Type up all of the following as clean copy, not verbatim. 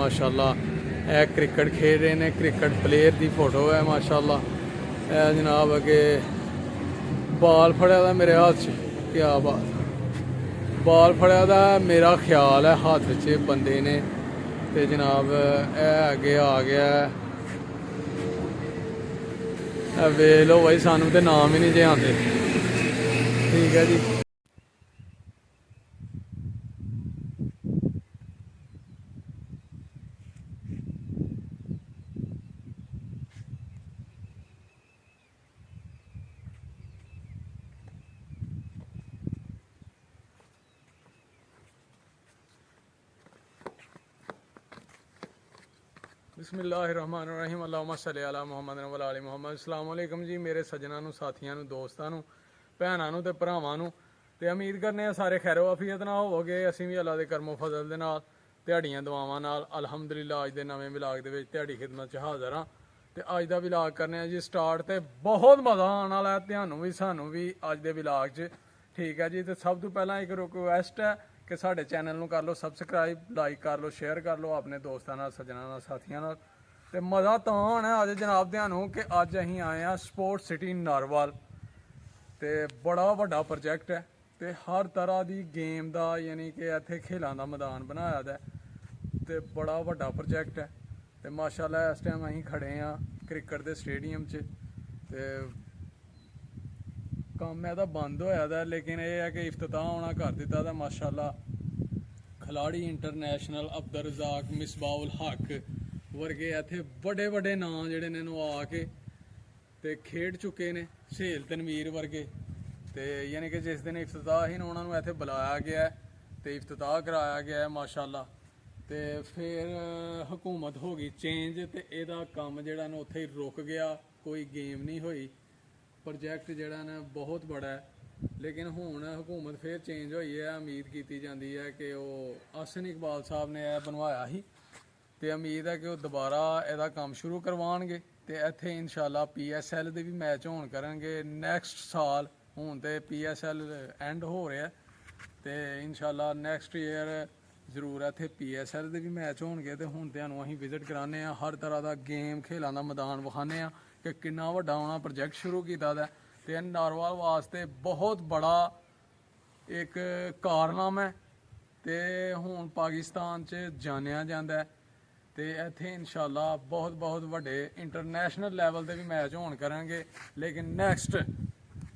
माशाल्लाह। यह क्रिकेट खेल रहे हैं, क्रिकेट प्लेयर की फोटो है माशाल्लाह। यह जनाब अगे बाल फड़िया दा मेरे हाथ च, क्या बात, बाल फड़िया दा मेरा ख्याल है हाथ च बंदे ने। तो जनाब अगे आ गया वे लो भाई, सानू तो नाम ही नहीं जे आते। ठीक है जी। बिस्मिल्लाहिर्रहमानिर्रहीम, अल्लाहुम्मा सल्ली अला मुहम्मद व अला आलि मुहम्मद। अस्सलाम वालेकुम जी मेरे सज्जनों नूं, साथियों नूं, दोस्तां नूं, भैणां नूं ते भरावां नूं। ते उम्मीद करने सारे खैरो आफियत नाल होवोगे। असीं भी अल्लाह दे करमो फजल दे नाल दिहाड़ियां दुआवां नाल अल्हम्दुलिल्लाह अज दे नवें विलाग दे विच दिहाड़ी खिदमत च हाज़र हां। ते अज दा विलाग करने जी स्टार्ट। ते बहुत मज़ा आने वाला है तुहानूं भी सानूं भी अज दे विलाग च। ठीक है जी। तो सब तो पहला एक रिक्वेस्ट है कि साडे चैनल नूं कर लो सबसक्राइब, लाइक कर लो, शेयर कर लो अपने दोस्तां नाल, सज्जनां नाल, साथियां नाल। तो मज़ा तो आना अज जनाब तुहानूं कि अज असीं आए हैं स्पोर्ट्स सिटी नारोवाल। तो बड़ा वड्डा प्रोजैक्ट है, तो हर तरह की गेम का यानी कि इत्थे खेलों का मैदान बनाया दा। तो बड़ा वड्डा प्रोजैक्ट है। तो माशाल्लाह इस टाइम असीं खड़े हाँ क्रिकेट के स्टेडियम च। तो कम्म एहदा बंद होया दा, लेकिन यह है कि इफ्तिताह होना कर दिता दा माशाल्लाह। खिलाड़ी इंटरनेशनल अब्दुल रज़ाक, मिसबाउल हक वर्गे इत्थे बड़े बड़े नाम जिहड़े ने आके ते खेड चुके ने, सहेल तनवीर वर्गे। तो यानी कि जिस दिन इफ्तिताह ही उन्होंने इत्थे बुलाया गया है, तो इफ्तिताह कराया गया है माशाल्लाह। तो फिर हुकूमत हो गई चेंज, तो यदा कम जिहड़ा ना उत्थे रुक गया, कोई गेम नहीं हुई। प्रोजैक्ट जिहड़ा ना बहुत बड़ा है, लेकिन हुण हुकूमत फिर चेंज हुई है। उम्मीद की जाती है कि वह हसन इकबाल साहब ने यह बनवाया ही, तो उम्मीद है कि वह दोबारा यदा काम शुरू करवाएंगे। तो इत्थे इंशाल्लाह PSL के भी मैच होन करनगे नैक्सट साल। हुण तो PSL एंड हो रहा है, तो इंशाल्लाह नैक्सट ईयर जरूर इत्थे PSL के भी मैच होणगे। तो हुण तुहानूं असीं विजिट कराने आ, हर तरह का गेम खेलों का मैदान विखाने आ कि किन्ना वड्डा उन्हां प्रोजैक्ट शुरू किया दा। तो नारोवाल वास्ते बहुत बड़ा एक कारनामा है। तो हुण पाकिस्तान च जानिया जांदा है। तो इत्थे इंशाल्लाह बहुत बहुत वड्डे इंटरनेशनल लैवल के भी मैच होन करनगे, लेकिन नैक्सट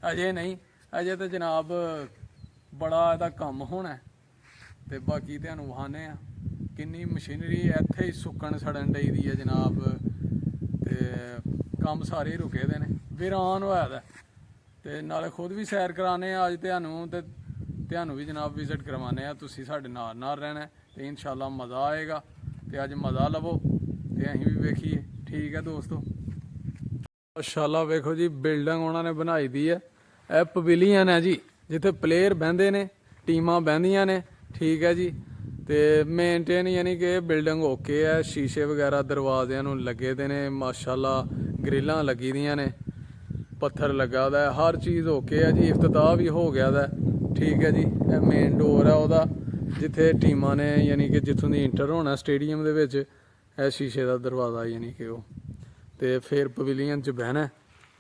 अजे नहीं, अजे तो जनाब बड़ा इहदा कम होना है। तो बाकी तुहानूं विखाने आ किन्नी मशीनरी इत्थे ही सुक्कन सड़न डई दी है जनाब। तो कम सारे रुके दे ने, वीरान होया दा। तो नाले खुद भी सैर कराने अज तुहानूं भी जनाब विजिट करवाने आ। तुसीं साडे नाल रहना, तो इंशाल्लाह मज़ा आएगा। तो अज मज़ा लवो, तो असीं भी वेखीए। ठीक है दोस्तों। माशाल्लाह वेखो जी बिल्डिंग उन्होंने बनाई दी है। यह पवेलियन है जी, जिथे प्लेयर बहते ने, टीमां बहदियां ने। ठीक है जी। तो मेनटेन यानी कि बिल्डिंग ओके है, शीशे वगैरह दरवाज़िਆਂ नूं लगे दे ने माशाल्लाह, ग्रिलां लगी दियां ने, पत्थर लगा दा है, हर चीज़ ओके है जी। इफ्तिताह भी हो गया दा। ठीक है जी। यह मेन डोर है वह, जिथे टीमां ने यानी कि जिथों दी इंटर होना स्टेडियम दे विच, यह शीशे का दरवाज़ा यानी कि वो। तो फिर पवेलियन च बहना।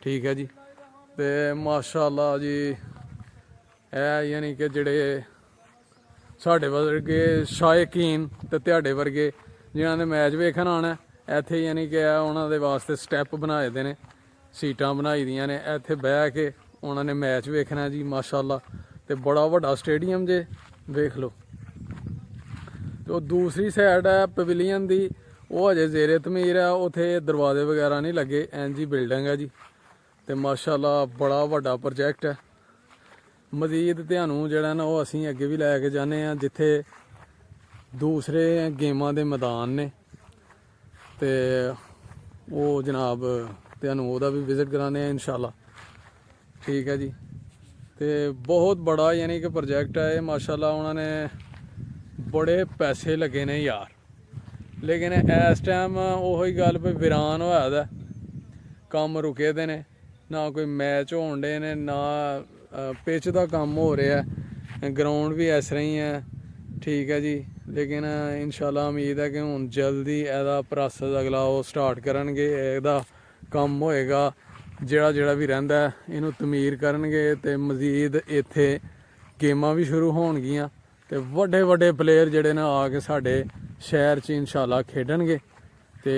ठीक है जी। तो माशाल्लाह जी यानी कि जिहड़े साढ़े वर्गे शायकीन ते तुहाडे वर्गे जिन्हां ने मैच वेखन आना, इत्थे यानी कि उन्होंने वास्ते स्टैप बनाए दे ने, सीटां बनाई दियां ने, इत्थे बह के उन्होंने मैच वेखना जी माशाल्लाह। तो बड़ा वड्डा स्टेडियम जे वेख लो। तो दूसरी साइड है पवेलियन की, वो अजे जेरे तमीर है, उत्थे दरवाजे वगैरह नहीं लगे, इंज ही बिल्डिंग है जी। तो माशाल्लाह बड़ा वड्डा प्रोजैक्ट है। मजीद तुहानूं जिहड़ा ना वो असीं अगे भी लैके जाने आ, जिथे दूसरे गेमां दे मैदान ने। तो वो जनाब तुहानूं ओहदा भी विजिट कराने इंशाल्लाह। ठीक है जी। तो बहुत बड़ा यानी कि प्रोजैक्ट है ये माशाल्लाह। उन्होंने बड़े पैसे लगे ने यार, लेकिन इस टाइम उही गल भी वीरान होया दा, कम रुके दे ने, ना कोई मैच होन डे ने, ना पिच का काम हो रहा है, ग्राउंड भी इस तरह ही है। ठीक है जी। लेकिन इंशाल्लाह उम्मीद है कि हुण जल्दी एदा प्रोसैस अगला वो स्टार्ट करनगे, एदा कम होएगा, ਜਿਹੜਾ ਜਿਹੜਾ ਵੀ ਰਹਿੰਦਾ ਇਹਨੂੰ ਤਮੀਰ ਕਰਨਗੇ ਤੇ ਮਜ਼ੀਦ ਇੱਥੇ ਗੇਮਾਂ ਵੀ ਸ਼ੁਰੂ ਹੋਣਗੀਆਂ ਤੇ ਵੱਡੇ ਵੱਡੇ ਪਲੇਅਰ ਜਿਹੜੇ ਨੇ ਆ ਕੇ ਸਾਡੇ ਸ਼ਹਿਰ 'ਚ ਇਨਸ਼ਾਅੱਲਾ ਖੇਡਣਗੇ ਤੇ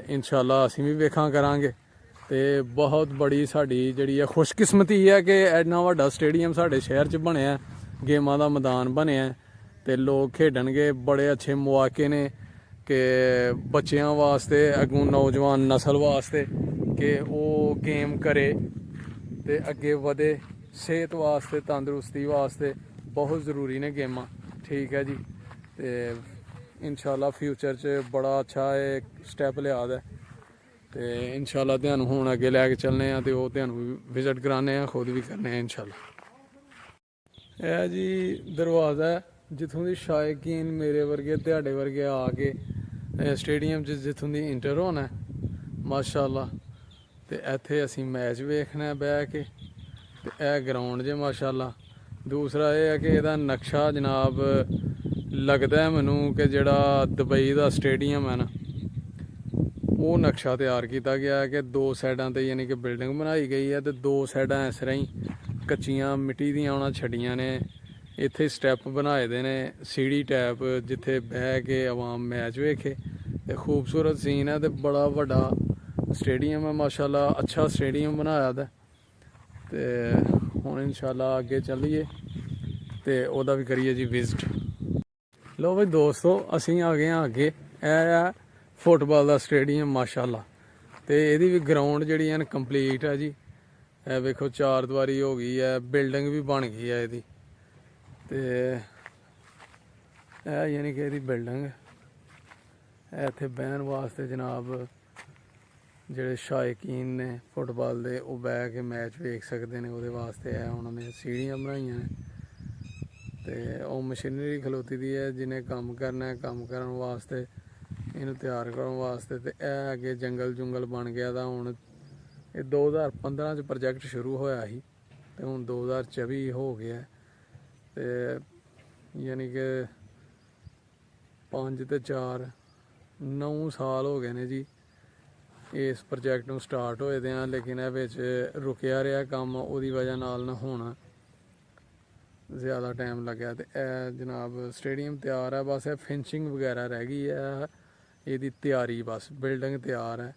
ਇਨਸ਼ਾਅੱਲਾ ਅਸੀਂ ਵੀ ਵੇਖਾਂ ਕਰਾਂਗੇ। ਤੇ ਬਹੁਤ ਬੜੀ ਸਾਡੀ ਜਿਹੜੀ ਹੈ ਖੁਸ਼ਕਿਸਮਤੀ ਹੈ ਕਿ ਇੰਨਾ ਵੱਡਾ ਸਟੇਡੀਅਮ ਸਾਡੇ ਸ਼ਹਿਰ 'ਚ ਬਣਿਆ, ਗੇਮਾਂ ਦਾ ਮੈਦਾਨ ਬਣਿਆ ਤੇ ਲੋਕ ਖੇਡਣਗੇ। ਬੜੇ ਅੱਛੇ ਮੌਕੇ ਨੇ ਕਿ ਬੱਚਿਆਂ ਵਾਸਤੇ, ਅੱਗੋਂ ਨੌਜਵਾਨ ਨਸਲ ਵਾਸਤੇ ਕਿ ਉਹ ਗੇਮ ਕਰੇ ਤੇ ਅੱਗੇ ਵਧੇ। ਸਿਹਤ ਵਾਸਤੇ, ਤੰਦਰੁਸਤੀ ਵਾਸਤੇ ਬਹੁਤ ਜ਼ਰੂਰੀ ਨੇ ਗੇਮਾਂ, ਠੀਕ ਹੈ ਜੀ। ਤੇ ਇਨਸ਼ਾਅੱਲਾ ਫਿਊਚਰ 'ਚ ਬੜਾ ਅੱਛਾ ਇਹ ਸਟੈਪ ਲਿਆ ਦਾ ਤੇ ਇਨਸ਼ਾਅੱਲਾ ਤੁਹਾਨੂੰ ਹੁਣ ਅੱਗੇ ਲੈ ਕੇ ਚੱਲਨੇ ਆ ਤੇ ਉਹ ਤੁਹਾਨੂੰ ਵਿਜ਼ਿਟ ਕਰਾਉਂਦੇ ਆ, ਖੁਦ ਵੀ ਕਰਨੇ ਆ ਇਨਸ਼ਾਅੱਲਾ। ਇਹ ਜੀ ਦਰਵਾਜ਼ਾ ਜਿੱਥੋਂ ਦੀ ਸ਼ਾਇਕੀਨ ਮੇਰੇ ਵਰਗੇ ਤੁਹਾਡੇ ਵਰਗੇ ਆ ਕੇ ਸਟੇਡੀਅਮ 'ਚ ਜਿੱਥੋਂ ਦੀ ਇੰਟਰ ਹੋਣਾ ਮਾਸ਼ਾਅੱਲਾ। ਤੇ ਇੱਥੇ ਅਸੀਂ ਮੈਚ ਵੇਖਣਾ ਬਹਿ ਕੇ ਤੇ ਇਹ ਗਰਾਊਂਡ ਜੇ ਮਾਸ਼ਾਅੱਲਾ। ਦੂਸਰਾ ਇਹ ਹੈ ਕਿ ਇਹਦਾ ਨਕਸ਼ਾ ਜਨਾਬ ਲੱਗਦਾ ਮੈਨੂੰ ਕਿ ਜਿਹੜਾ ਦੁਬਈ ਦਾ ਸਟੇਡੀਅਮ ਹੈ ਨਾ, ਉਹ ਨਕਸ਼ਾ ਤਿਆਰ ਕੀਤਾ ਗਿਆ ਹੈ ਕਿ ਦੋ ਸਾਈਡਾਂ 'ਤੇ ਯਾਨੀ ਕਿ ਬਿਲਡਿੰਗ ਬਣਾਈ ਗਈ ਹੈ ਤੇ ਦੋ ਸਾਈਡਾਂ ਇਸ ਤਰ੍ਹਾਂ ਹੀ ਕੱਚੀਆਂ ਮਿੱਟੀ ਦੀਆਂ ਉਹਨਾਂ ਛੱਡੀਆਂ ਨੇ। ਇੱਥੇ ਸਟੈਪ ਬਣਾਏ ਦੇ ਨੇ ਸੀੜੀ ਟੈਪ, ਜਿੱਥੇ ਬਹਿ ਕੇ ਆਵਾਮ ਮੈਚ ਵੇਖੇ ਤੇ ਖੂਬਸੂਰਤ ਸੀਨ ਹੈ ਤੇ ਬੜਾ ਵੱਡਾ ਸਟੇਡੀਅਮ ਹੈ ਮਾਸ਼ਾਅੱਲਾ। ਅੱਛਾ ਸਟੇਡੀਅਮ ਬਣਾਇਆ ਦਾ ਤੇ ਹੁਣ ਇਨਸ਼ਾਅੱਲਾ ਅੱਗੇ ਚੱਲੀਏ ਤੇ ਉਹਦਾ ਵੀ ਕਰੀਏ ਜੀ ਵਿਜ਼ਿਟ। ਲੋ ਬਈ ਦੋਸਤੋ, ਅਸੀਂ ਆ ਗਏ ਹਾਂ ਅੱਗੇ। ਇਹ ਹੈ ਫੁੱਟਬਾਲ ਦਾ ਸਟੇਡੀਅਮ ਮਾਸ਼ਾਅੱਲਾ ਤੇ ਇਹਦੀ ਵੀ ਗਰਾਊਂਡ ਜਿਹੜੀ ਹੈ ਕੰਪਲੀਟ ਹੈ ਜੀ। ਇਹ ਵੇਖੋ ਚਾਰ ਦੀਵਾਰੀ ਹੋ ਗਈ ਹੈ, ਬਿਲਡਿੰਗ ਵੀ ਬਣ ਗਈ ਹੈ ਇਹਦੀ ਤੇ ਇਹ ਯਾਨੀ ਕਿ ਇਹਦੀ ਬਿਲਡਿੰਗ ਇੱਥੇ ਬਹਿਣ ਵਾਸਤੇ ਜਨਾਬ ਜਿਹੜੇ ਸ਼ਾਇਕੀਨ ਨੇ ਫੁੱਟਬਾਲ ਦੇ ਉਹ ਬਹਿ ਕੇ ਮੈਚ ਵੇਖ ਸਕਦੇ ਨੇ। ਉਹਦੇ ਵਾਸਤੇ ਇਹ ਉਹਨਾਂ ਨੇ ਸੀੜੀਆਂ ਬਣਾਈਆਂ ਨੇ ਤੇ ਉਹ ਮਸ਼ੀਨਰੀ ਖਲੋਤੀ ਦੀ ਹੈ ਜਿਹਨੇ ਕੰਮ ਕਰਨਾ, ਕੰਮ ਕਰਨ ਵਾਸਤੇ ਇਹਨੂੰ ਤਿਆਰ ਕਰਨ ਵਾਸਤੇ। ਤੇ ਇਹ ਅੱਗੇ ਜੰਗਲ ਜੁੰਗਲ ਬਣ ਗਿਆ ਦਾ। ਹੁਣ ਇਹ 2015 'ਚ ਪ੍ਰੋਜੈਕਟ ਸ਼ੁਰੂ ਹੋਇਆ ਸੀ ਤੇ ਹੁਣ 2024 ਹੋ ਗਿਆ ਤੇ ਯਾਨੀ ਕਿ 5 ਤੇ 4 9 ਸਾਲ ਹੋ ਗਏ ਨੇ ਜੀ ਇਸ ਪ੍ਰੋਜੈਕਟ ਨੂੰ ਸਟਾਰਟ ਹੋਏ ਦੇ ਆ। ਲੇਕਿਨ ਇਹ ਵਿੱਚ ਰੁਕਿਆ ਰਿਹਾ ਕੰਮ, ਉਹਦੀ ਵਜ੍ਹਾ ਨਾਲ ਨਾ ਹੁਣ ਜ਼ਿਆਦਾ ਟਾਈਮ ਲੱਗਿਆ ਤੇ ਇਹ ਜਨਾਬ ਸਟੇਡੀਅਮ ਤਿਆਰ ਹੈ। ਬਸ ਇਹ ਫਿਨਿਸ਼ਿੰਗ ਵਗੈਰਾ ਰਹਿ ਗਈ ਹੈ, ਇਹਦੀ ਤਿਆਰੀ ਬਸ ਬਿਲਡਿੰਗ ਤਿਆਰ ਹੈ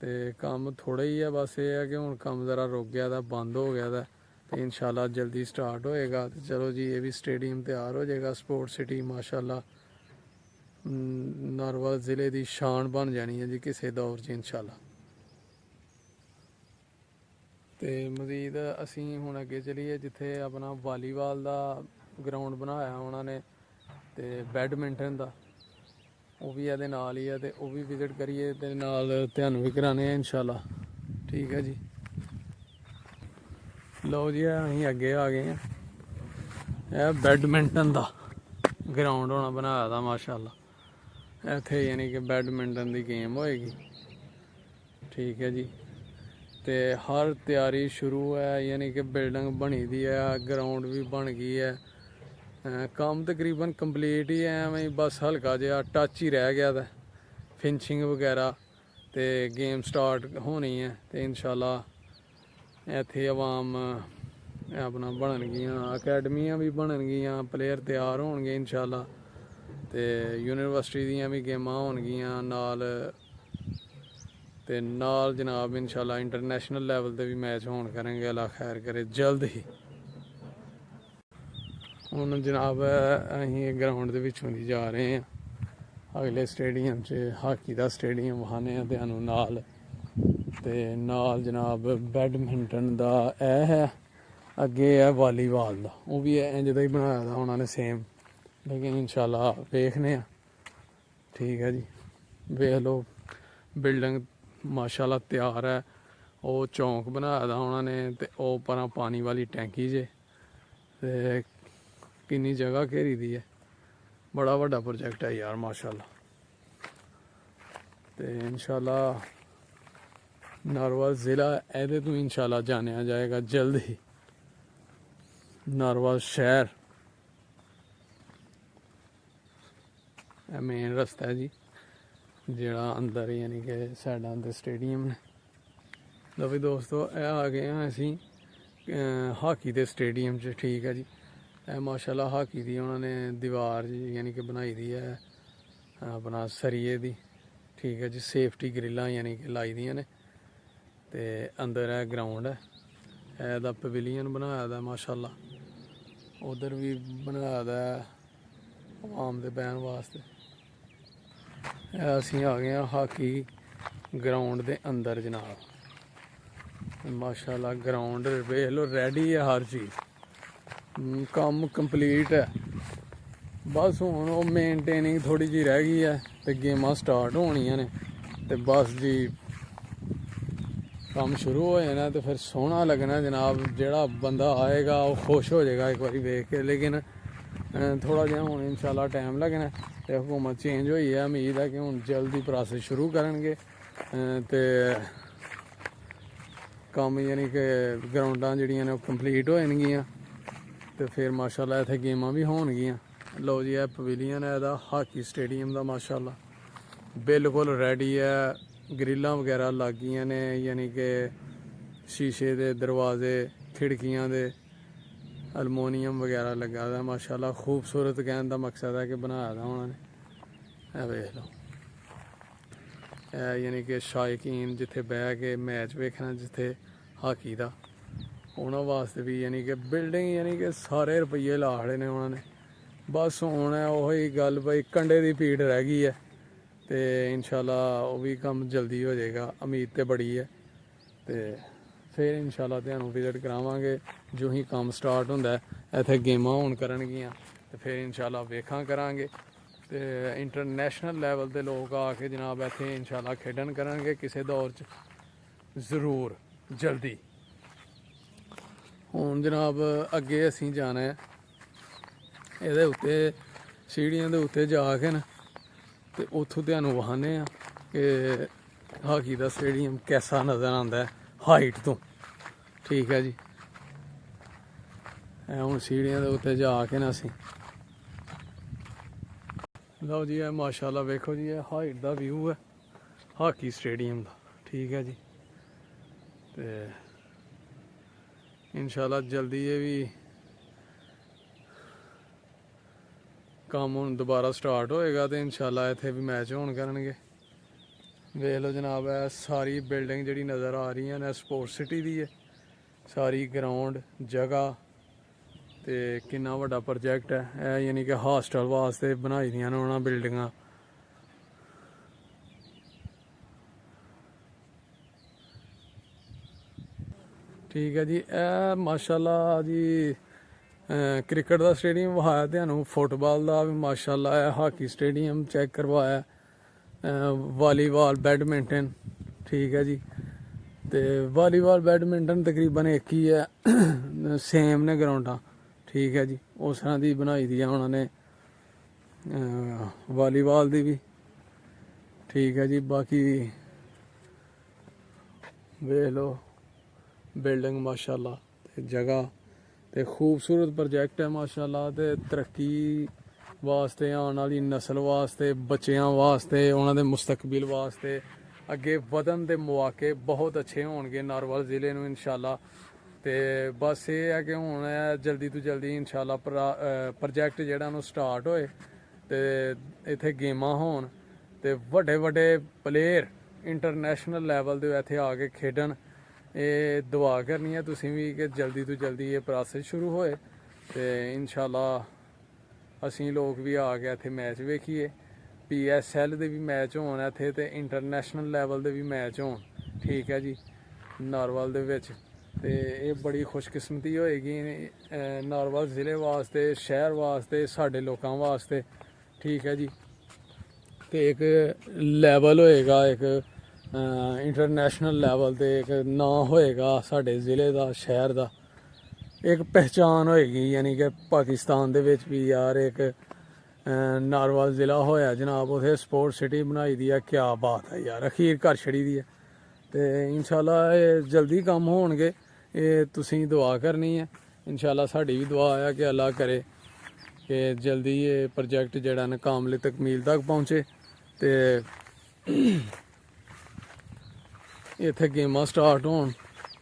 ਤੇ ਕੰਮ ਥੋੜ੍ਹਾ ਹੀ ਹੈ। ਬਸ ਇਹ ਹੈ ਕਿ ਹੁਣ ਕੰਮ ਜ਼ਰਾ ਰੁਕ ਗਿਆ ਦਾ, ਬੰਦ ਹੋ ਗਿਆ ਦਾ ਤੇ ਇਨਸ਼ਾਅੱਲਾ ਜਲਦੀ ਸਟਾਰਟ ਹੋਏਗਾ ਤੇ ਚਲੋ ਜੀ ਇਹ ਵੀ ਸਟੇਡੀਅਮ ਤਿਆਰ ਹੋ ਜਾਏਗਾ। ਸਪੋਰਟ ਸਿਟੀ ਮਾਸ਼ਾਅੱਲਾ ਨਾਰੋਵਾਲ ਜ਼ਿਲ੍ਹੇ ਦੀ ਸ਼ਾਨ ਬਣ ਜਾਣੀ ਹੈ ਜੀ ਕਿਸੇ ਦੌਰ 'ਚ ਇਨਸ਼ਾਅੱਲਾ। ਤੇ ਮਜ਼ੀਦ ਅਸੀਂ ਹੁਣ ਅੱਗੇ ਚਲੀਏ ਜਿੱਥੇ ਆਪਣਾ ਵਾਲੀਬਾਲ ਦਾ ਗਰਾਊਂਡ ਬਣਾਇਆ ਉਹਨਾਂ ਨੇ ਤੇ ਬੈਡਮਿੰਟਨ ਦਾ, ਉਹ ਵੀ ਇਹਦੇ ਨਾਲ ਹੀ ਹੈ ਤੇ ਉਹ ਵੀ ਵਿਜ਼ਿਟ ਕਰੀਏ ਤੇ ਨਾਲ ਤੁਹਾਨੂੰ ਵੀ ਕਰਾਣੇ ਆ ਇਨਸ਼ਾਅੱਲਾ, ਠੀਕ ਹੈ ਜੀ। ਲਓ ਜੀ ਅਸੀਂ ਅੱਗੇ ਆ ਗਏ ਹਾਂ। ਇਹ ਬੈਡਮਿੰਟਨ ਦਾ ਗਰਾਊਂਡ ਹੋਣਾ ਬਣਾਇਆ ਦਾ ਮਾਸ਼ਾਅੱਲਾ। ਇੱਥੇ ਯਾਨੀ ਕਿ ਬੈਡਮਿੰਟਨ ਦੀ ਗੇਮ ਹੋਏਗੀ, ਠੀਕ ਹੈ ਜੀ। ਤੇ ਹਰ ਤਿਆਰੀ ਸ਼ੁਰੂ ਹੈ, ਯਾਨੀ ਕਿ ਬਿਲਡਿੰਗ ਬਣੀ ਦੀ ਹੈ, ਗਰਾਊਂਡ ਵੀ ਬਣ ਗਈ ਹੈ, ਕੰਮ ਤਕਰੀਬਨ ਕੰਪਲੀਟ ਹੀ ਹੈ। ਐਵੇਂ ਬਸ ਹਲਕਾ ਜਿਹਾ ਟੱਚ ਹੀ ਰਹਿ ਗਿਆ ਦਾ, ਫਿਨਿਸ਼ਿੰਗ ਵਗੈਰਾ ਤੇ ਗੇਮ ਸਟਾਰਟ ਹੋਣੀ ਹੈ ਤੇ ਇਨਸ਼ਾਅੱਲਾ ਇੱਥੇ ਆਵਾਮ ਆਪਣਾ ਬਣਨਗੀਆਂ, ਅਕੈਡਮੀਆਂ ਵੀ ਬਣਨਗੀਆਂ, ਪਲੇਅਰ ਤਿਆਰ ਹੋਣਗੇ ਇਨਸ਼ਾਅੱਲਾ ਤੇ ਯੂਨੀਵਰਸਿਟੀ ਦੀਆਂ ਵੀ ਗੇਮਾਂ ਹੋਣਗੀਆਂ ਨਾਲ ਤੇ ਨਾਲ ਜਨਾਬ ਇਨਸ਼ਾਅੱਲਾ ਇੰਟਰਨੈਸ਼ਨਲ ਲੈਵਲ ਤੇ ਵੀ ਮੈਚ ਹੋਣ ਕਰਾਂਗੇ, ਅੱਲਾ ਖੈਰ ਕਰੇ ਜਲਦ ਹੀ। ਹੁਣ ਜਨਾਬ ਅਸੀਂ ਗਰਾਊਂਡ ਦੇ ਵਿੱਚੋਂ ਦੀ ਜਾ ਰਹੇ ਹਾਂ ਅਗਲੇ ਸਟੇਡੀਅਮ 'ਚ, ਹਾਕੀ ਦਾ ਸਟੇਡੀਅਮ ਵਹਾਨੇ ਆ ਤੁਹਾਨੂੰ ਨਾਲ ਤੇ ਨਾਲ ਜਨਾਬ ਬੈਡਮਿੰਟਨ ਦਾ ਇਹ ਹੈ, ਅੱਗੇ ਹੈ ਵਾਲੀਬਾਲ ਦਾ, ਉਹ ਵੀ ਇੰਜ ਦਾ ਹੀ ਬਣਾਇਆ ਦਾ ਉਹਨਾਂ ਨੇ ਸੇਮ। ਲੇਕਿਨ ਇਨਸ਼ਾਅੱਲਾ ਵੇਖਨੇ ਆ, ਠੀਕ ਹੈ ਜੀ। ਵੇਖ ਲਓ ਬਿਲਡਿੰਗ ਮਾਸ਼ਾਅੱਲਾ ਤਿਆਰ ਹੈ। ਉਹ ਚੌਂਕ ਬਣਾਇਆ ਦਾ ਉਹਨਾਂ ਨੇ ਤੇ ਉਹ ਪਰਾਂ ਪਾਣੀ ਵਾਲੀ ਟੈਂਕੀ ਜੇ ਤੇ ਕਿੰਨੀ ਜਗ੍ਹਾ ਘੇਰੀ ਦੀ ਹੈ, ਬੜਾ ਵੱਡਾ ਪ੍ਰੋਜੈਕਟ ਹੈ ਯਾਰ ਮਾਸ਼ਾਅੱਲਾ। ਤੇ ਇਨਸ਼ਾਅੱਲਾ ਨਾਰੋਵਾਲ ਜ਼ਿਲ੍ਹਾ ਇਹਦੇ ਤੋਂ ਇਨਸ਼ਾਅੱਲਾ ਜਾਣਿਆ ਜਾਏਗਾ ਜਲਦ ਹੀ। ਨਾਰੋਵਾਲ ਸ਼ਹਿਰ मेन रस्ता है जी ਜਿਹੜਾ ਅੰਦਰ ਯਾਨੀ ਕਿ ਸਾਈਡਾਂ ਤੇ ਸਟੇਡੀਅਮ ਨੇ। ਲਓ ਵੀ ਦੋਸਤੋ ਇਹ ਆ ਗਏ ਹਾਂ ਅਸੀਂ ਹਾਕੀ ਦੇ ਸਟੇਡੀਅਮ 'ਚ। ਠੀਕ ਹੈ ਜੀ, ਇਹ ਮਾਸ਼ਾਅੱਲਾ ਹਾਕੀ ਦੀ ਉਹਨਾਂ ਨੇ ਦੀਵਾਰ ਯਾਨੀ ਕਿ ਬਣਾਈ ਦੀ ਹੈ ਆਪਣਾ ਸਰੀਏ ਦੀ। ਠੀਕ ਹੈ ਜੀ, ਸੇਫਟੀ ਗ੍ਰਿਲਾਂ ਯਾਨੀ ਕਿ ਲਾਈ ਦੀਆਂ ਨੇ। ਤੇ ਅੰਦਰ ਇਹ ਗਰਾਊਂਡ ਹੈ, ਇਹਦਾ ਪਵੇਲੀਅਨ ਬਣਾਇਆ ਦਾ ਮਾਸ਼ਾਅੱਲਾ। ਉਧਰ ਵੀ ਬਣਾਇਆ ਦਾ ਆਵਾਮ ਦੇ ਬਹਿਣ ਵਾਸਤੇ। ਅਸੀਂ ਆ ਗਏ ਹਾਂ ਹਾਕੀ ਗਰਾਊਂਡ ਦੇ ਅੰਦਰ ਜਨਾਬ। ਮਾਸ਼ਾਅੱਲਾ ਗਰਾਊਂਡ ਵੇਖ ਲਓ, ਰੈਡੀ ਹੈ ਹਰ ਚੀਜ਼, ਕੰਮ ਕੰਪਲੀਟ ਹੈ। ਬਸ ਹੁਣ ਉਹ ਮੇਨਟੇਨਿੰਗ ਥੋੜੀ ਜਿਹੀ ਰਹਿ ਗਈ ਹੈ ਤੇ ਗੇਮਾਂ ਸਟਾਰਟ ਹੋਣੀਆਂ ਨੇ ਤੇ ਬਸ ਜੀ ਕੰਮ ਸ਼ੁਰੂ ਹੋ ਜਾਣਾ ਤੇ ਫਿਰ ਸੋਹਣਾ ਲੱਗਣਾ ਜਨਾਬ। ਜਿਹੜਾ ਬੰਦਾ ਆਏਗਾ ਉਹ ਖੁਸ਼ ਹੋ ਜਾਏਗਾ ਇੱਕ ਵਾਰੀ ਵੇਖ ਕੇ। ਲੇਕਿਨ ਥੋੜਾ ਜਿਹਾ ਹੁਣ ਇਨਸ਼ਾਅੱਲਾ ਟਾਈਮ ਲੱਗਣਾ ਤੇ हुकूमत चेंज हुई है। उम्मीद है कि हूँ जल्द ही प्रोसेस शुरू करेंगे तो काम यानी कि ग्राउंडा जिहड़ियां ने कंप्लीट हो जाणगियां तो फिर माशाअल्लाह इत्थे गेमां भी होणगियां। लो जी यह पवेलियन है इहदा हाकी स्टेडियम का माशाअल्लाह बिल्कुल रेडी है। ग्रिलां वगैरह लग गईयां ने यानी कि शीशे के दरवाजे खिड़कियां दे अलमोनीयम वगैरह लगा दा माशाअल्लाह। खूबसूरत कहने का मकसद है कि बनाया था उन्होंने। वेख लो यानी कि शायकीन जिथे बह के मैच वेखना जिथे हाकी का उन्होंने वास्ते भी यानी कि बिल्डिंग यानी कि सारे रुपये ला खड़े ने उन्होंने। बस हुण वही गल भाई कंडे की पीड़ रह गई है तो इंशाअल्लाह वो भी काम जल्दी हो जाएगा। उम्मीद तो बड़ी है तो फिर इंशाअल्लाह तुहानूं विजिट करावांगे। जो ही काम स्टार्ट होंदा इत्थे गेमां होण करनगियां तो फिर इंशाअल्लाह वेखां करांगे तो इंटरनेशनल लैवल के लोग आके जनाब इत्थे इंशाअल्लाह खेडन करनगे किसी दौर च जरूर जल्दी। हुण जनाब अगे असीं जाना है इहदे उत्ते सीढ़ियां दे उत्ते जाके ना तो उत्थों तुहानूं वखाने आ कि हाकी दा स्टेडियम कैसा नज़र आंदा है हाइट तो। ठीक है जी, हुण सीढ़ियां दे उत्ते जाके ना असीं लो जी है माशाअल्लाह वेखो जी यह हाइट का व्यू है हाकी स्टेडियम का। ठीक है जी, तो इंशाअल्लाह जल्दी ये भी काम हुण दोबारा स्टार्ट होएगा तो इंशाअल्लाह इत्थे भी मैच होण करनगे। वेख लो जनाब है सारी बिल्डिंग जिहड़ी नज़र आ रही है स्पोर्ट्स सिटी दी है। सारी ग्राउंड जगह तो कितना वड्डा प्रोजेक्ट है यानी कि हॉस्टल वास्ते बनाई दियां ने उन्होंने बिल्डिंगां। ठीक है जी, माशाअल्लाह जी क्रिकेट का स्टेडियम वहाया तुहानूं, फुटबॉल का भी माशाअल्लाह है, हाकी स्टेडियम चेक करवाया, वॉलीबॉल बैडमिंटन। ठीक है जी, तो वॉलीबॉल बैडमिंटन तकरीबन एक ही है सेम ने ग्राउंडा। ठीक है जी, उस तरह की बनाई दी है उन्होंने वॉलीबॉल की भी। ठीक है जी, बाकी वेख लो बिल्डिंग माशाअल्लाह ते जगह तो खूबसूरत प्रोजेक्ट है माशाअल्लाह। तो तरक्की वास्ते आने वाली नस्ल वास्ते बच्चों वास्ते उन्होंने मुस्तकबिल वास्ते अगे वधन के मौके बहुत अच्छे होंगे नारोवाल ज़िले में इंशाअल्लाह। तो बस ये है कि हुण जल्दी तो जल्दी इंशाअल्लाह प्रोजेक्ट जिहड़ा स्टार्ट होए तो इत्थे गेमां होण ते वड्डे वड्डे प्लेयर इंटरनेशनल लैवल दे इत्थे आके खेडन। ये दुआ करनी है तुसीं भी कि जल्दी तो जल्दी ये प्रोसेस शुरू होए तो इंशाअल्लाह असीं लोग भी आ के इत्थे मैच वेखीए। PSL दे भी मैच होण इत्थे ते इंटरनेशनल लैवल दे भी मैच होण। ठीक है जी, नारोवाल दे विच तो ये बड़ी खुशकिस्मती होएगी नारोवाल ज़िले वास्ते, शहर वास्ते, साडे लोकां वास्ते। ठीक है जी, तो एक लैवल होएगा एक इंटरनेशनल लैवल ते एक नां होएगा साडे ज़िले का शहर का, एक पहचान होएगी यानी कि पाकिस्तान दे विच भी यार एक नारोवाल ज़िला होया जनाब उथे स्पोर्ट्स सिटी बनाई दी है। क्या बात है यार, अखीर घर छड़ी दी है। तो इंशाअल्लाह ये जल्दी काम होणगे, ये तुसीं दुआ करनी है इंशाअल्लाह। साडी भी दुआ है कि अल्लाह करे कि जल्दी ये प्रोजेक्ट जड़ा ना कामली तकमील तक पहुँचे तो इत्थे गेमां स्टार्ट होन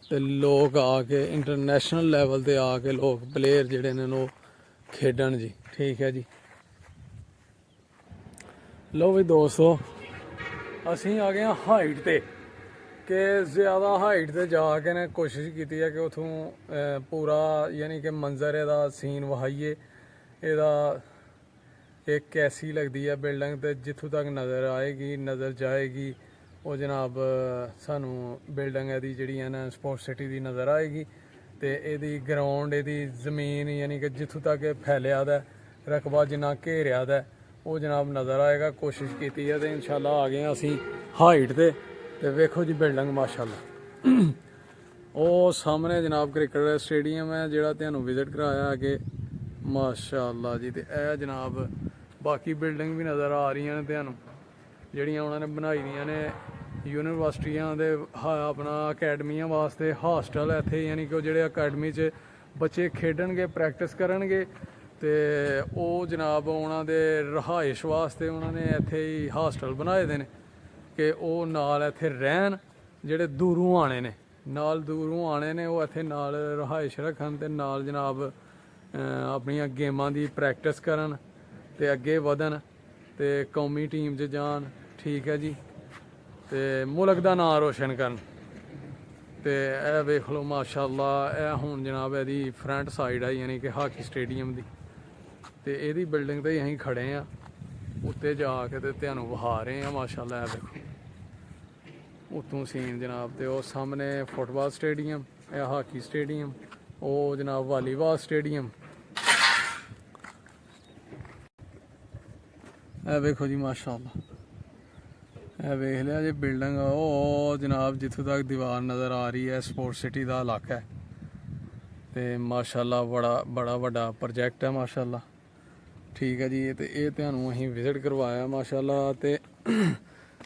ते लोग आके इंटरनेशनल लैवल ते आके लोग प्लेयर जेह्ड़े ने ओह् खेढन जी। ठीक है जी। लो भी दोस्तों असी आ गए हाइट ते कि ज़्यादा हाइट ते जाके ने कोशिश की है कि उतों पूरा यानी कि मंजर एदा सीन वहाइए एदा एक कैसी लगती है बिल्डिंग तो जितों तक नज़र आएगी नज़र जाएगी वो जनाब सानू बिल्डिंग एदी जिहड़ी है ना स्पोर्ट्स सिटी दी नज़र आएगी तो एदी ग्राउंड एदी ज़मीन यानी कि जितों तक फैलिया दा रकबा जिन्ना घेरिया दा वो जनाब नज़र आएगा। कोशिश की है तो इंशाल्लाह आ गए असी हाइट ते वेखो जी बिल्डिंग माशाल्लाह वो सामने जनाब क्रिकेट स्टेडियम है जिहड़ा तुहानू विजिट कराया कि माशाल्लाह जी। तो यह जनाब बाकी बिल्डिंग भी नज़र आ रही ने तुहानू जिहड़ियां उन्होंने बनाई दियां ने यूनिवर्सिटियां दे अपना अकैडमियां वास्ते हॉस्टल इत्थे यानी कि जिहड़े अकैडमी च बच्चे खेडणगे प्रैक्टिस करनगे तो वो जनाब उन्हों दे रहाइश वास्ते उन्होंने इत्थे ही हॉस्टल बनाए दे ने कि वो नाल इत्थे रहन जिहड़े दूरों आने ने नाल दूरों आने ने वो इत्थे नाल रहाइश रखन ते नाल जनाब अपनियां गेमां दी प्रैक्टिस करन ते अगे वधन ते कौमी टीम च जान। ठीक है जी। ते मुल्क दा नां रोशन करन ते यह वेख लो माशाल्लाह यह हुण जनाब एदी फ्रंट साइड है यानी कि हॉकी स्टेडियम दी ते एदी बिल्डिंग ते असीं खड़े हैं उत्ते जाके ते तुहानू विखा रहे हैं माशाल्लाह। देखो उत्तों सीन जनाब ते वो सामने फुटबॉल स्टेडियम यह हॉकी स्टेडियम वो जनाब वालीबॉल स्टेडियम ए वेखो जी माशाल्लाह ए वेख लिया जी बिल्डिंग ओ जनाब जिथों तक दीवार नज़र आ रही है स्पोर्ट्स सिटी का इलाका है तो माशाल्लाह बड़ा वड्डा प्रोजेक्ट है माशाल्लाह। ठीक है जी। तो ये तुहानू असीं विजिट करवाया माशाल्लाह ते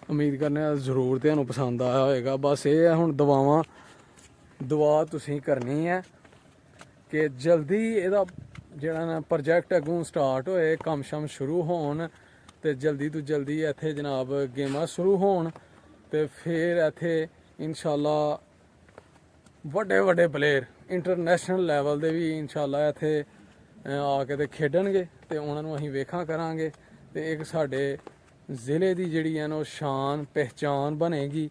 उम्मीद करने जरूर तुहानू पसंद आया होएगा। बस ये है हुण दुआ तुसीं करनी है कि जल्दी एदा जिहड़ा ना प्रोजेक्ट अगों स्टार्ट होए कम शम शुरू होन तो जल्दी तो जल्दी इत्थे जनाब गेमां शुरू होन तो फिर इत्थे इंशाल्लाह वड्डे वड्डे प्लेयर इंटरनेशनल लैवल दे भी इंशाल्लाह इत्थे आके ते खेडणगे ते उन्हां नू असीं वेखां करांगे ते एक साडे ज़िले दी जिहड़ी है ना शान पहचान बनेगी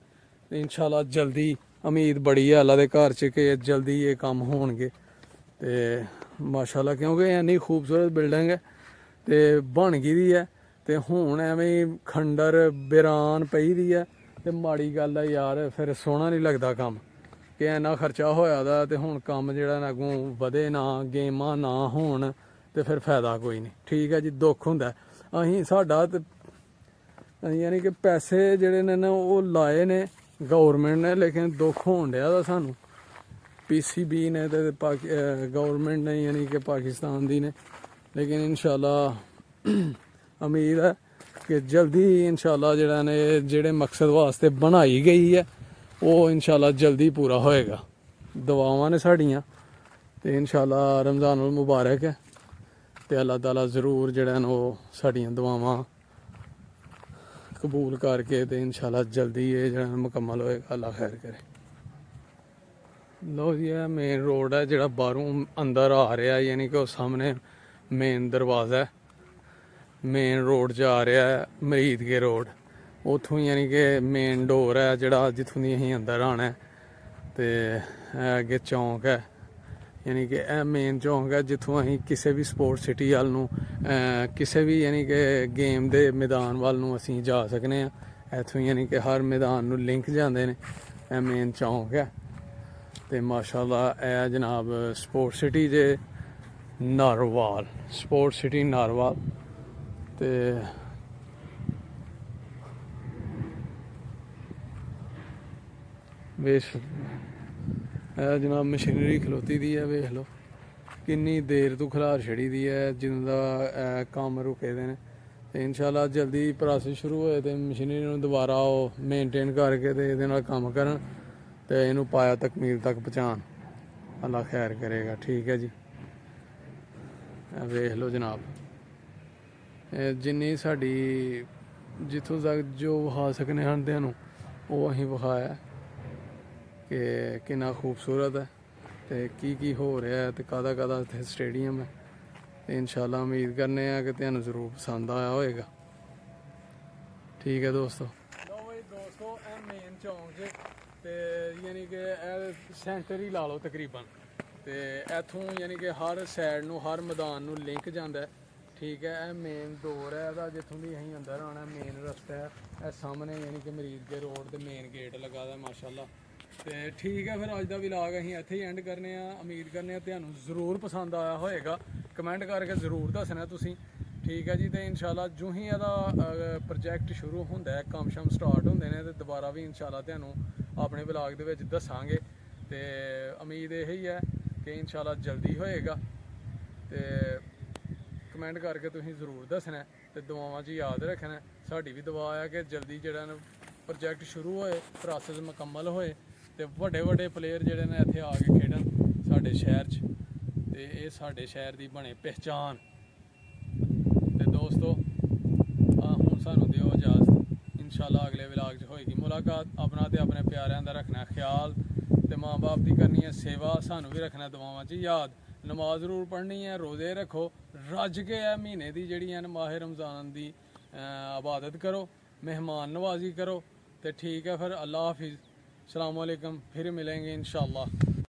ते इंशाल्लाह जल्दी उम्मीद बड़ी है अल्लाह दे घर च कि जल्दी ये कम होणगे ते माशाल्लाह क्योंकि इन्नी खूबसूरत बिल्डिंग है ते बन गेदी है ते हुण एवें खंडर बिरान पई दी है ते माड़ी गल है यार फिर सोहना नहीं लगदा कम्म कि इन्ना खर्चा होया दा ते हुण कम्म जिहड़ा ना अगों वधे ना गेमां ना होण ते फिर फायदा कोई नहीं। ठीक है जी। दुख हुंदा असीं साडा ते यानी कि पैसे जिहड़े ने ना ओह लाए ने गौरमेंट ने लेकिन दुख होण डिया दा सानू PCB ने ते गौरमेंट ने यानी कि पाकिस्तान दी ने लेकिन इंशाल्लाह उम्मीद है कि जल्दी इंशाल्लाह जिहड़ा ने जिहड़े मकसद वास्ते बनाई गई है वो इंशाल्लाह जल्दी पूरा होएगा। दुआवां ने साड़ियां ते इंशाल्लाह रमज़ानुल मुबारक है ते अल्लाह ताला ज़रूर जिहड़ा न वो साड़ियां दुआवां कबूल करके ते इंशाल्लाह जल्दी ये जिहड़ा मुकम्मल होएगा अल्लाह खैर करे। लो जी ये मेन रोड है जिहड़ा बाहरों अंदर आ रहा है यानी कि वो सामने मेन दरवाज़ा है मेन रोड च आ रहा है मरीद के रोड उतों यानी कि मेन डोर है जिहड़ा जित्थों दी असीं अंदर आना है ते अगे चौंक है यानी कि यह मेन चौंक है जित्थों असीं किसी भी स्पोर्ट्स सिटी वाल नूं किसी भी यानी कि गेम दे मैदान वाल नूं असीं जा सकने हैं। इत्थों यानी कि हर मैदान नूं लिंक जांदे ने यह मेन चौंक है ते माशाल्लाह यह जनाब स्पोर्ट्स सिटी जे नारोवाल स्पोर्ट्स सिटी नारोवाल ते वेश जनाब मशीनरी खलोती दी है वेख लो किन्नी देर तो खलार छड़ी दी है जिन्हों दा कम्म रुके दे ने ते इंशाल्लाह जल्दी प्रोसेस शुरू होए ते मशीनरी नूं दोबारा ओह मेनटेन करके ते इहदे नाल कम्म करन ते इहनूं पाया तकमील तक पहुंचान अल्लाह खैर करेगा। ठीक है जी। वेख लो जनाब ਜਿੰਨੀ ਸਾਡੀ ਜਿੱਥੋਂ ਤੱਕ ਜੋ ਵਿਖਾ ਸਕਨੇ ਹਨ ਤੁਹਾਨੂੰ ਉਹ ਅਸੀਂ ਵਿਖਾਇਆ ਕਿ ਕਿੰਨਾ ਖੂਬਸੂਰਤ ਹੈ ਤੇ ਕੀ ਹੋ ਰਿਹਾ ਤੇ ਕਾਹਦਾ ਇੱਥੇ ਸਟੇਡੀਅਮ ਹੈ। ਤੇ ਇਨਸ਼ਾਅੱਲਾ ਉਮੀਦ ਕਰਨੇ ਆ ਕਿ ਤੁਹਾਨੂੰ ਜ਼ਰੂਰ ਪਸੰਦ ਆਇਆ ਹੋਏਗਾ। ਠੀਕ ਹੈ ਦੋਸਤੋ। ਲਓ ਬਈ ਦੋਸਤੋ, ਇਹ ਮੇਨ ਚੌਂਕ 'ਚ ਤੇ ਯਾਨੀ ਕਿ ਇਹ ਸੈਂਟਰ ਹੀ ਲਾ ਲਓ ਤਕਰੀਬਨ, ਤੇ ਇੱਥੋਂ ਯਾਨੀ ਕਿ ਹਰ ਸਾਈਡ ਨੂੰ ਹਰ ਮੈਦਾਨ ਨੂੰ ਲਿੰਕ ਜਾਂਦਾ। ਠੀਕ ਹੈ, ਇਹ ਮੇਨ ਡੋਰ ਹੈ ਇਹਦਾ, ਜਿੱਥੋਂ ਦੀ ਅਸੀਂ ਅੰਦਰ ਆਉਣਾ ਮੇਨ ਰਸਤਾ ਹੈ। ਇਹ ਸਾਹਮਣੇ ਯਾਨੀ ਕਿ ਮਰੀਜ਼ ਦੇ ਰੋਡ ਤੇ ਮੇਨ ਗੇਟ ਲੱਗਾ ਦਾ ਮਾਸ਼ਾਅੱਲਾ। ਤੇ ਠੀਕ ਹੈ, ਫਿਰ ਅੱਜ ਦਾ ਵਲੌਗ ਅਸੀਂ ਇੱਥੇ ਹੀ ਐਂਡ ਕਰਨੇ ਆ। ਉਮੀਦ ਕਰਨੇ ਆ ਤੁਹਾਨੂੰ ਜ਼ਰੂਰ ਪਸੰਦ ਆਇਆ ਹੋਏਗਾ। ਕਮੈਂਟ ਕਰਕੇ ਜ਼ਰੂਰ ਦੱਸਣਾ ਤੁਸੀਂ। ਠੀਕ ਹੈ ਜੀ, ਤੇ ਇਨਸ਼ਾਅੱਲਾ ਜੋ ਹੀ ਇਹਦਾ ਪ੍ਰੋਜੈਕਟ ਸ਼ੁਰੂ ਹੁੰਦਾ ਹੈ, ਕੰਮ ਸ਼ਮ ਸਟਾਰਟ ਹੁੰਦੇ ਨੇ, ਤੇ ਦੁਬਾਰਾ ਵੀ ਇਨਸ਼ਾਅੱਲਾ ਤੁਹਾਨੂੰ ਆਪਣੇ ਵਲੌਗ ਦੇ ਵਿੱਚ ਦੱਸਾਂਗੇ। ਤੇ ਉਮੀਦ ਇਹ ਹੀ ਹੈ ਕਿ ਇਨਸ਼ਾਅੱਲਾ ਜਲਦੀ ਹੋਏਗਾ। ਤੇ ਕਮੈਂਟ ਕਰਕੇ ਤੁਸੀਂ ਜ਼ਰੂਰ ਦੱਸਣਾ ਤੇ ਦੁਆਵਾਂ 'ਚ ਯਾਦ ਰੱਖਣਾ। ਸਾਡੀ ਵੀ ਦੁਆ ਹੈ ਕਿ ਜਲਦੀ ਜਿਹੜਾ ਨਾ ਪ੍ਰੋਜੈਕਟ ਸ਼ੁਰੂ ਹੋਏ, ਪ੍ਰੋਸੈਸ ਮੁਕੰਮਲ ਹੋਏ ਤੇ ਵੱਡੇ ਪਲੇਅਰ ਜਿਹੜੇ ਨੇ ਇੱਥੇ ਆ ਕੇ ਖੇਡਣ ਸਾਡੇ ਸ਼ਹਿਰ 'ਚ, ਤੇ ਇਹ ਸਾਡੇ ਸ਼ਹਿਰ ਦੀ ਬਣੇ ਪਹਿਚਾਨ। ਤੇ ਦੋਸਤੋ ਹੁਣ ਸਾਨੂੰ ਦਿਓ ਇਜਾਜ਼ਤ। ਇਨਸ਼ਾਅੱਲਾ ਅਗਲੇ ਵਲੌਗ 'ਚ ਹੋਏਗੀ ਮੁਲਾਕਾਤ। ਆਪਣਾ ਤੇ ਆਪਣੇ ਪਿਆਰਿਆਂ ਦਾ ਰੱਖਣਾ ਖਿਆਲ, ਤੇ ਮਾਂ ਬਾਪ ਦੀ ਕਰਨੀ ਹੈ ਸੇਵਾ, ਸਾਨੂੰ ਵੀ ਰੱਖਣਾ ਦੁਆਵਾਂ 'ਚ ਯਾਦ। ਨਮਾਜ਼ ਜ਼ਰੂਰ ਪੜ੍ਹਨੀ ਹੈ, ਰੋਜ਼ੇ ਰੱਖੋ, ਰੱਜ ਕੇ ਹੈ ਮਹੀਨੇ ਦੀ ਜਿਹੜੀ ਹੈ ਮਾਹ ਰਮਜ਼ਾਨ ਦੀ ਇਬਾਦਤ ਕਰੋ, ਮਹਿਮਾਨ ਨਵਾਜ਼ੀ ਕਰੋ। ਤੇ ਠੀਕ ਹੈ, ਫਿਰ ਅੱਲਾ ਹਾਫਿਜ਼, अस्सलाम वालेकुम, फिर मिलेंगे इंशाअल्लाह।